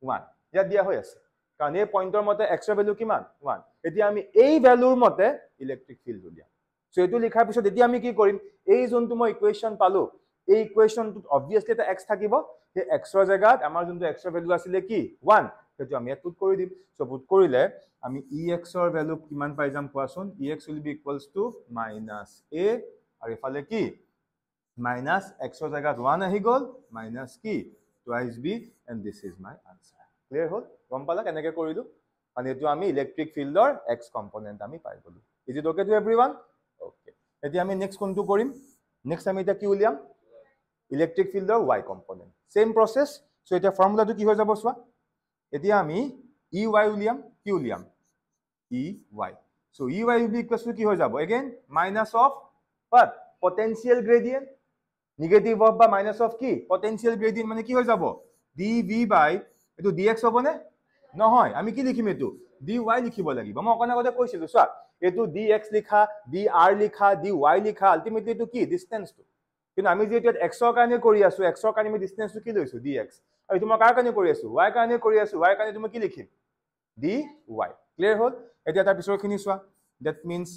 1 ইয়াত দিয়া হৈ আছে, কাৰণ এই পইণ্টৰ মতে x ৰ ভ্যালু কিমান 1। এতিয়া আমি এই ভ্যালুৰ মতে ইলেক্ট্ৰিক ফিল্ড উলিয়াম। সো এটো লিখাৰ পিছত এতিয়া আমি কি কৰিম, এই যোনটো মই ইকুৱেশন পালো এই ইকুৱেশনটোত অবভিয়াসলি এটা x থাকিব, সেই x ৰ জায়গাত আমাৰ যোনটো x ৰ ভ্যালু আছিল কি 1 সেইটো আমি ইয়াত পুট কৰি দিম। সো পুট কৰিলে আমি ex ৰ ভ্যালু কিমান পাই যাম কোৱাচোন, ex will be equals to minus a আৰু ইফালে কি minus x ৰ জায়গাত 1 আহি গল minus কি twice b and this is my answer। Clear হল, গম পালা কেনেকৈ কৰিলো, মানে এটো আমি ইলেক্ট্ৰিক ফিল্ডৰ x কম্পোনেন্ট আমি পাই গলো। Is it okay to everyone? Okay, এতিয়া আমি নেক্সট কোনটো কৰিম, নেক্সট আমি এটা কি উলিয়াম ইলেক্ট্ৰিক ফিল্ডৰ y component, same process. So এটা ফৰ্মুলাটো কি হৈ যাব চোৱা, এতিয়া আমি ey উলিয়াম, কি উলিয়াম ey। So Ey will be equals to কি হৈ যাব again minus of what potential gradient negative of বা minus of কি potential gradient মানে কি হৈ যাব dv by এটো dx হ'বনে নহয় আমি কি লিখিম এটো dy লিখিব লাগিব মই অকন আগতে কৈছিলো চোৱা এটো dx লিখা dr লিখা dy লিখা আলটিমেটলি এটো কি ডিসটেন্স তো কিন্তু আমি যে এটা x ৰ কাৰণে কৰি আছো x ৰ কাৰণে আমি ডিসটেন্সটো কি লৈছো dx আৰু তুমি কাৰ কাৰণে কৰি আছো y কাৰণে কৰি আছো y কাৰণে তুমি কি লিখিম dy clear হল এতিয়া তাৰ পিছৰখিনি চোৱা that means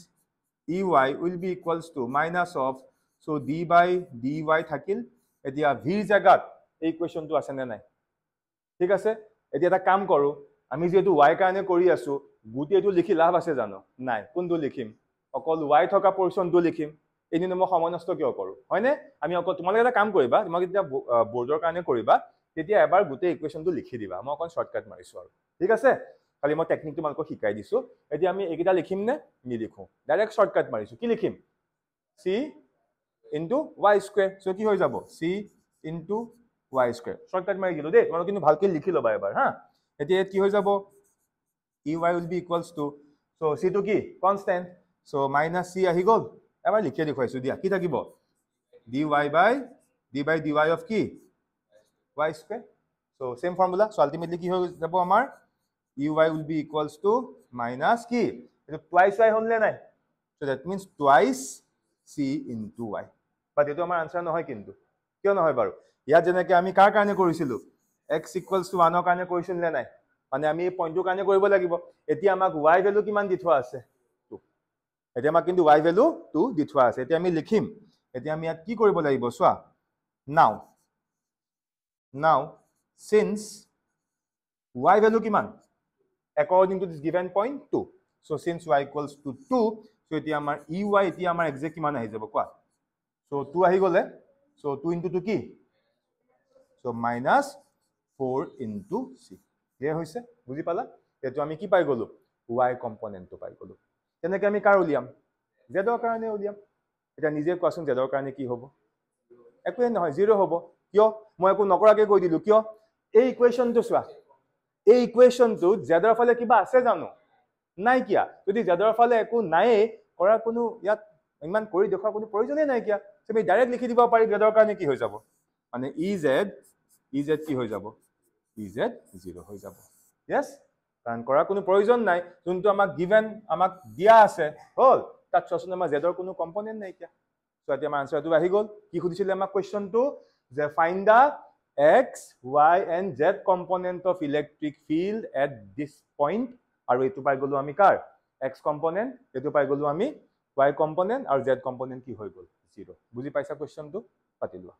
Ey will be equals to minus of so d by dy থাকিল এতিয়া v জায়গাত এই ইকুৱেশনটো আছে নে নাই ঠিক আছে এতিয়া এটা কাম কৰো আমি যেটো y কাৰণে কৰি আছো গুটেটো লিখি লাভ আছে জানো নাই কোনটো লিখিম অকল y থকা পোৰশনটো লিখিম এনে মই সমনষ্ট কিয় কৰো হয়নে আমি অকল তোমালোকে এটা কাম কৰিবা তোমালোকে যেতিয়া বোৰ্ডৰ কাৰণে কৰিবা তেতিয়া এবাৰ গুটে ইকুৱেশনটো লিখি দিবা মই অকন শৰ্টকাট মাৰিছো আৰু ঠিক আছে খালি মই টেকনিকটো তোমালোকক শিকাই দিছো এতিয়া আমি এইকেইটা লিখিম নে নিলিখো ডাইৰেক্ট শৰ্টকাট মাৰিছো কি লিখিম c into y square so কি হৈ যাব c into y square shortcut মারি গিলো দে তোমরা কিন্তু ভালকে লিখি লবা এবাৰ হা এতিয়া কি হৈ যাব ey will be equals to so c to কি constant so minus c আহি গল এবাৰ লিখি দেখুৱাইছো দিয়া কি থাকিব dy by dy of কি y square so same formula so ultimately কি হৈ যাব আমাৰ ey will be equals to minus কি এটো twice y হল নে নাই so that means twice c into y but এটো আমাৰ আনসাৰ নহয় কিন্তু কিয় নহয় বাৰু ইয়া যেনেকে আমি কাৰ কাৰণে কৰিছিলো x equals to 1 ৰ কাৰণে কৰিছিল নে নাই মানে আমি এই পইণ্টৰ কাৰণে কৰিব লাগিব এতিয়া আমাক y ভ্যালু কিমান দি থোৱা আছে 2 এতিয়া আমাক কিন্তু y ভ্যালু 2 দি থোৱা আছে এতিয়া আমি লিখিম এতিয়া আমি ইয়াত কি কৰিব লাগিব চোৱা now since y ভ্যালু কিমান according to this given point 2 so since y equals to 2 so এতিয়া আমাৰ ey এতিয়া আমাৰ এক্সাক্ট কিমান আহি যাব কোৱা so 2 আহি গলে so 2 into 2 কি so minus 4 into c clear হৈছে বুজি পালা এটো আমি কি পাই গলো y কম্পোনেন্ট তো পাই গলো তেনেকে আমি কাৰ উলিয়াম z ৰ কাৰণে উলিয়াম এটা নিজে কোৱাচোন z ৰ কাৰণে কি হ'ব একোৱে নহয় 0 হ'ব কিয় মই একো নকৰাকে কৈ দিলো কিয় এই ইকুৱেশনটো চোৱা এই ইকুৱেশনটো z ৰ ফালে কিবা আছে জানো নাই কিয়া যদি z ৰ ফালে একো নাই কৰা কোনো ইয়াত ইমান কৰি দেখুৱা কোনো প্ৰয়োজনই নাই কিয়া তুমি ডাইৰেক্ট লিখি দিব পাৰি z ৰ কাৰণে কি হৈ যাব মানে ez কি হৈ যাব ez 0 হৈ যাব yes কাৰণ কৰা কোনো প্ৰয়োজন নাই যোনটো আমাক গিভেন আমাক দিয়া আছে হল তাত চোন আমাৰ z ৰ কোনো কম্পোনেন্ট নাই কিয়া সো এতিয়া আমাৰ আনসাৰটো আহি গল কি খুদিছিলে আমাক কোৱেশ্চনটো যে find da x y and z component of electric field at this point আৰু এটো পাই গলো আমি কাৰ x component এটো পাই গলো আমি y component আৰু z component কি হৈ গল 0 বুজি পাইছা কোৱেশ্চনটো পাতি লোৱা